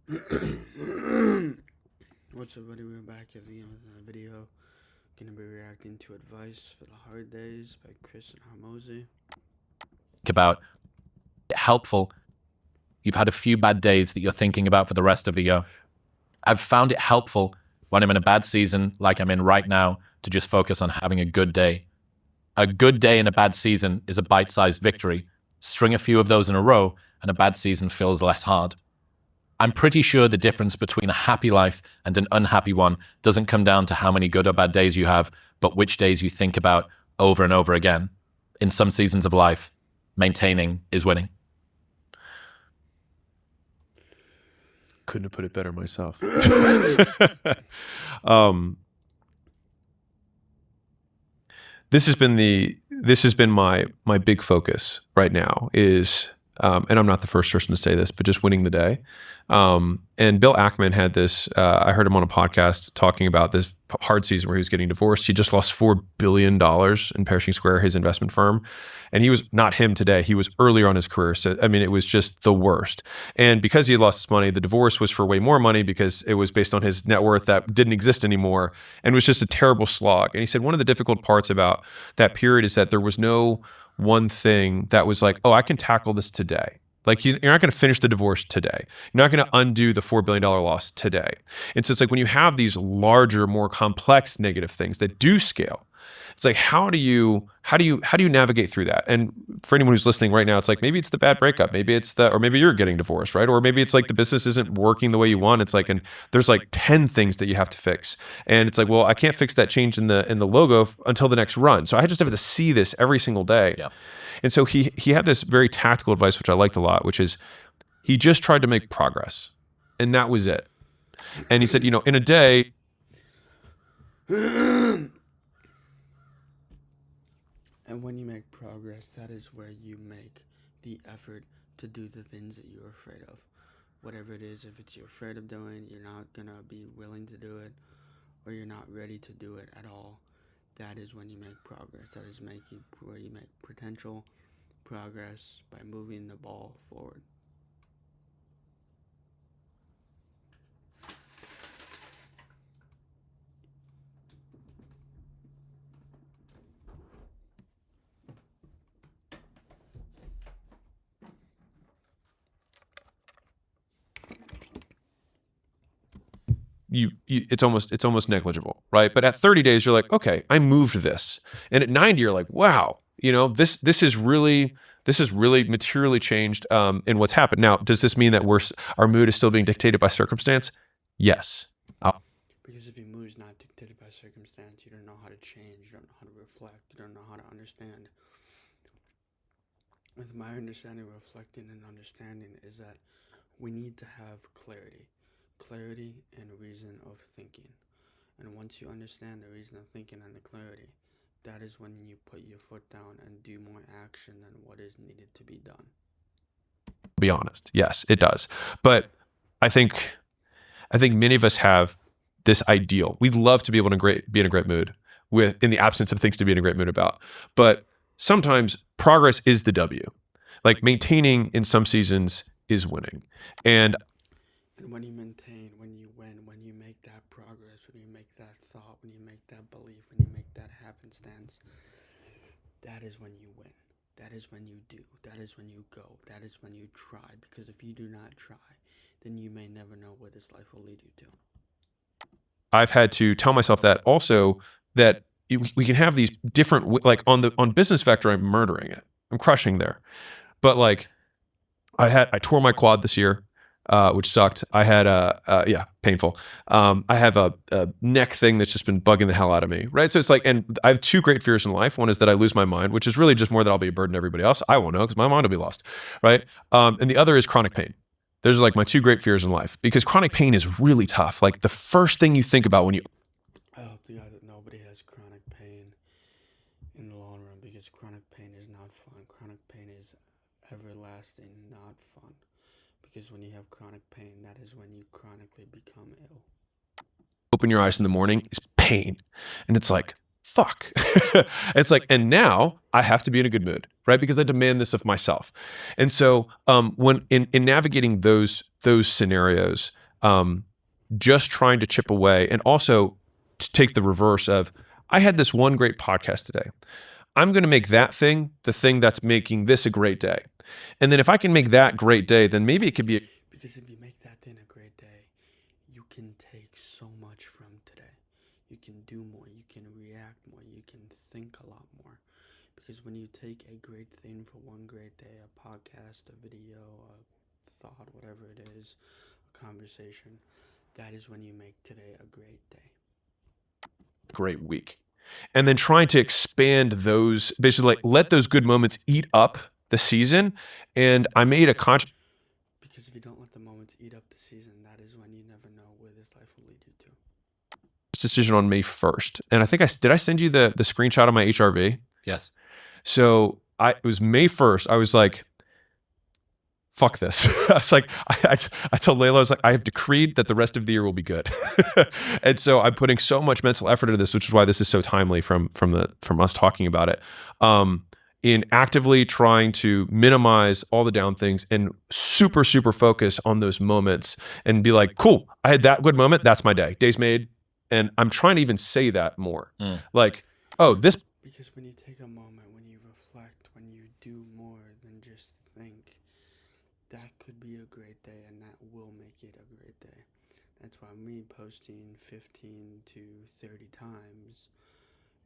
What's up, buddy? We're back at the end of the video. Gonna be reacting to Advice for the Hard Days by Chris and Harmozy. About helpful. You've had a few bad days that you're thinking about for the rest of the year. I've found it helpful when I'm in a bad season, like I'm in right now, to just focus on having a good day. A good day in a bad season is a bite-sized victory. String a few of those in a row, and a bad season feels less hard. I'm pretty sure the difference between a happy life and an unhappy one doesn't come down to how many good or bad days you have, but which days you think about over and over again. In some seasons of life, maintaining is winning. Couldn't have put it better myself. This has been my big focus right now is, and I'm not the first person to say this, but just winning the day. And Bill Ackman had this, I heard him on a podcast talking about this hard season where he was getting divorced. He just lost $4 billion in Pershing Square, his investment firm. And he was not him today. He was earlier on his career. So, I mean, it was just the worst. And because he had lost his money, the divorce was for way more money because it was based on his net worth that didn't exist anymore and was just a terrible slog. And he said one of the difficult parts about that period is that there was no one thing that was like, oh, I can tackle this today. Like you're not going to finish the divorce today. You're not going to undo the $4 billion loss today. And so it's like when you have these larger, more complex negative things that do scale, it's like how do you navigate through that? And for anyone who's listening right now, it's like maybe it's the bad breakup, maybe it's or maybe you're getting divorced, right? Or maybe it's like the business isn't working the way you want. It's like, and there's like 10 things that you have to fix, and it's like, well, I can't fix that change in the logo until the next run. So I just have to see this every single day. Yeah. And so he had this very tactical advice, which I liked a lot, which is he just tried to make progress, and that was it. And he said, you know, in a day. And when you make progress, that is where you make the effort to do the things that you're afraid of. Whatever it is, if it's you're afraid of doing, you're not gonna be willing to do it, or you're not ready to do it at all. That is when you make progress. That is where you make potential progress by moving the ball forward. It's almost negligible, right? But at 30 days, you're like, okay, I moved this, and at 90, you're like, wow, you know, this has really materially changed in what's happened. Now, does this mean that our mood is still being dictated by circumstance? Yes. Because if your mood is not dictated by circumstance, you don't know how to change, you don't know how to reflect, you don't know how to understand. With my understanding, reflecting and understanding is that we need to have clarity and reason of thinking. And once you understand the reason of thinking and the clarity, that is when you put your foot down and do more action than what is needed to be done. Be honest. Yes, it does. But I think many of us have this ideal. We'd love to be able to be in a great mood in the absence of things to be in a great mood about. But sometimes progress is the W. Like maintaining in some seasons is winning. And when you maintain, when you win, when you make that progress, when you make that thought, when you make that belief, when you make that happenstance, that is when you win. That is when you do. That is when you go. That is when you try. Because if you do not try, then you may never know where this life will lead you to. I've had to tell myself that also, that we can have these different, like on Business Vector, I'm murdering it. I'm crushing there. But like I tore my quad this year. Which sucked. I had painful. I have a neck thing that's just been bugging the hell out of me, right? So it's like, and I have two great fears in life. One is that I lose my mind, which is really just more that I'll be a burden to everybody else. I won't know because my mind will be lost, right? And the other is chronic pain. Those are like my two great fears in life, because chronic pain is really tough. Like the first thing you think about when you... I hope to God that nobody has chronic pain in the long run, because chronic pain is not fun. Chronic pain is everlasting, not fun. Because when you have chronic pain, that is when you chronically become ill. Open your eyes in the morning is pain. And it's like, fuck. It's like, and now I have to be in a good mood, right? Because I demand this of myself. And so when in navigating those scenarios, just trying to chip away, and also to take the reverse of, I had this one great podcast today. I'm going to make that thing the thing that's making this a great day. And then if I can make that great day, then maybe it could be Because if you make that then a great day, you can take so much from today. You can do more, you can react more, you can think a lot more. Because when you take a great thing for one great day, a podcast, a video, a thought, whatever it is, a conversation, that is when you make today a great day. great week. And then trying to expand those, basically like let those good moments eat up the season. And I made a conscious Because if you don't let the moments eat up the season, that is when you never know where this life will lead you to. decision on May 1st. And I think did I send you the screenshot of my HRV? Yes. So it was May 1st. I was like, fuck this. I was like, I told Layla, I was like, I have decreed that the rest of the year will be good. And so I'm putting so much mental effort into this, which is why this is so timely from us talking about it. In actively trying to minimize all the down things and super, super focus on those moments and be like, cool, I had that good moment. That's my day. Day's made. And I'm trying to even say that more. Like, oh, this. Because when you take a moment, when you reflect, when you do more than just think, that could be a great day, and that will make it a great day. That's why me posting 15 to 30 times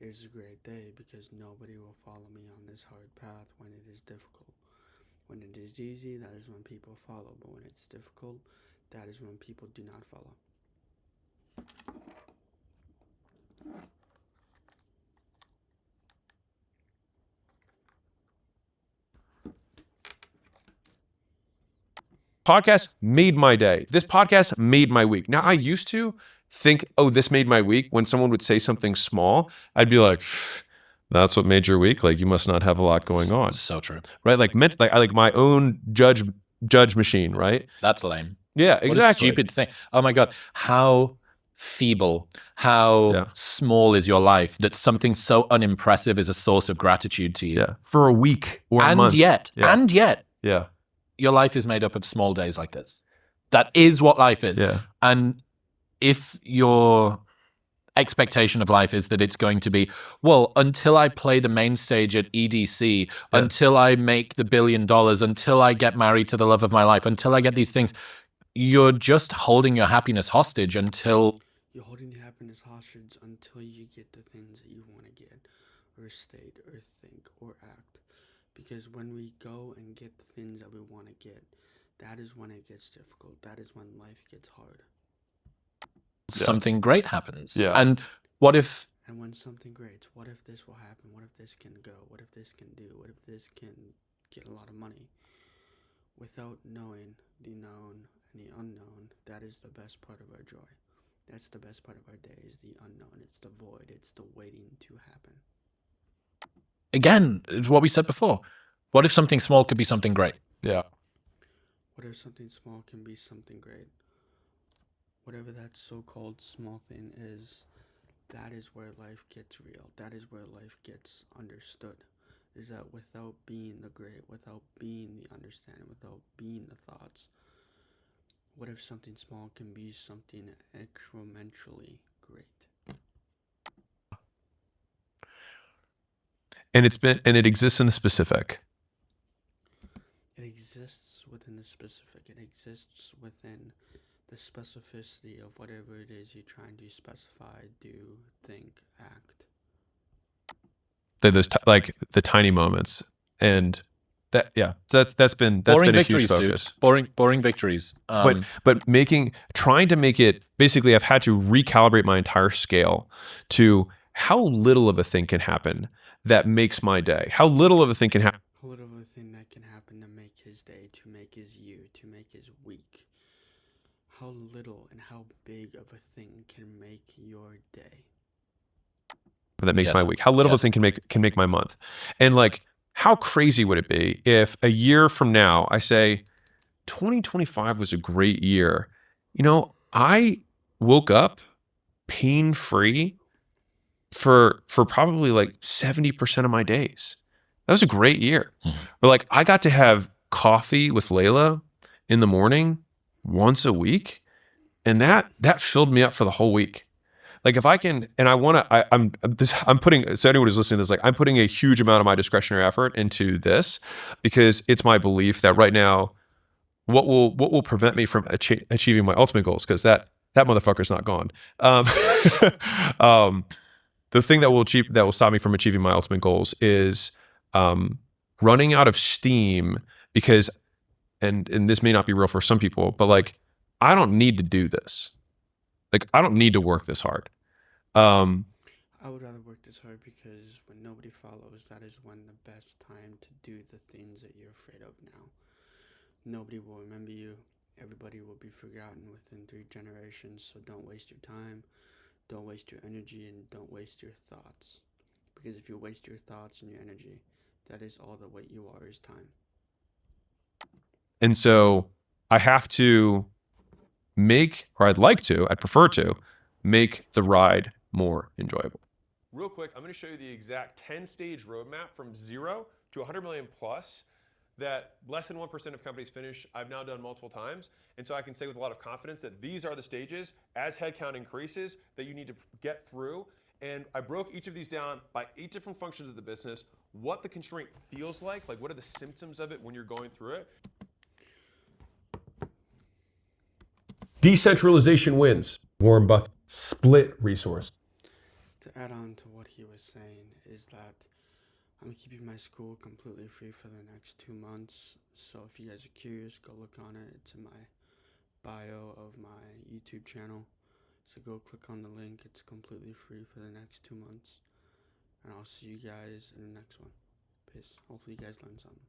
is a great day, because nobody will follow me on this hard path when it is difficult. When it is easy, that is when people follow, but when it's difficult, that is when people do not follow. Podcast made my day. This podcast made my week. Now, I used to think, oh, this made my week. When someone would say something small, I'd be like, that's what made your week? Like, you must not have a lot going on. So true. Right? Like, I like my own judge machine, right? That's lame. Yeah, exactly. What a stupid thing. Oh my God. How feeble, how small is your life that something so unimpressive is a source of gratitude to you? Yeah. For a week or a month. And yet, yeah, your life is made up of small days like this. That is what life is. Yeah. And if your expectation of life is that it's going to be, well, until I play the main stage at EDC, until I make the $1 billion, until I get married to the love of my life, until I get these things, you're just holding your happiness hostage until... You're holding your happiness hostage until you get the things that you want to get, or state, or think, or act. Because when we go and get the things that we want to get, that is when it gets difficult. That is when life gets hard. something great happens. Yeah. And what if... And when something great, what if this will happen? What if this can go? What if this can do? What if this can get a lot of money? Without knowing the known and the unknown, that is the best part of our joy. That's the best part of our day, is the unknown. It's the void. It's the waiting to happen. Again, it's what we said before. What if something small could be something great? Yeah. What if something small can be something great? Whatever that so-called small thing is, that is where life gets real. That is where life gets understood. Is that without being the great, without being the understanding, without being the thoughts, what if something small can be something exponentially great? And it exists in the specific. It exists within the specific. It exists within the specificity of whatever it is you're trying to specify, do, think, act. Those like the tiny moments, and that so that's been Boring a huge victories, focus. dude. Boring victories. But trying to make it, basically, I've had to recalibrate my entire scale to how little of a thing can happen that makes my day. How little of a thing can happen. How little of a thing that can happen to make his day, to make his year, to make his week. How little and how big of a thing can make your day. That makes my week. How little of a thing can make my month. And like, how crazy would it be if a year from now I say 2025 was a great year? You know, I woke up pain-free for probably like 70% of my days. That was a great year. Or like, I got to have coffee with Layla in the morning once a week. And that filled me up for the whole week. Like if I can, and I want to, I'm putting, so anyone who's listening to this, like I'm putting a huge amount of my discretionary effort into this because it's my belief that right now, what will prevent me from achieving my ultimate goals? Because that motherfucker's not gone. The thing that will stop me from achieving my ultimate goals is running out of steam because, and this may not be real for some people, but like I don't need to do this. Like I don't need to work this hard. I would rather work this hard because when nobody follows, that is when the best time to do the things that you're afraid of now. Nobody will remember you. Everybody will be forgotten within 3 generations, so don't waste your time, don't waste your energy, and don't waste your thoughts. Because if you waste your thoughts and your energy, that is all the what you are is time. And so I have to I'd prefer to make the ride more enjoyable. Real quick, I'm going to show you the exact 10-stage roadmap from 0 to 100 million plus that less than 1% of companies finish. I've now done multiple times. And so I can say with a lot of confidence that these are the stages as headcount increases that you need to get through. And I broke each of these down by 8 different functions of the business, what the constraint feels like what are the symptoms of it when you're going through it. Decentralization wins. Warren Buffett. Split resource. To add on to what he was saying is that I'm keeping my school completely free for the next 2 months. So if you guys are curious, go look on it. It's in my bio of my YouTube channel. So go click on the link. It's completely free for the next 2 months. And I'll see you guys in the next one. Peace. Hopefully you guys learned something.